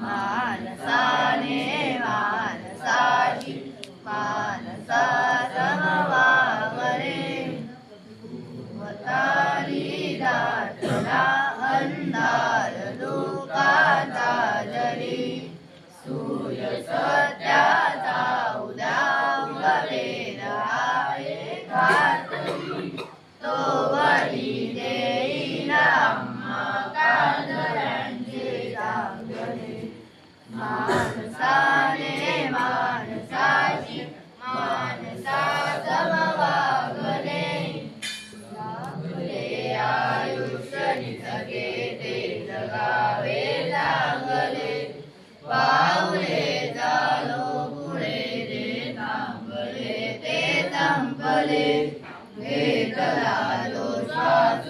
मानसाने मानसाची मानसा समवावरे वतारी दाटला अंधार दुःखाचा जरी सूर्य सत्याचा उद्या उगवेल आहे खात्री तो वरी देईल आम्हा काजळ्यांचे चांगले मानसाने मानसाची मानसा समवागले लागले आयुष्य निसगे ते जगावे लागले पावले चालो पुढे जे थांबले ते संपले घेतला तो श्वास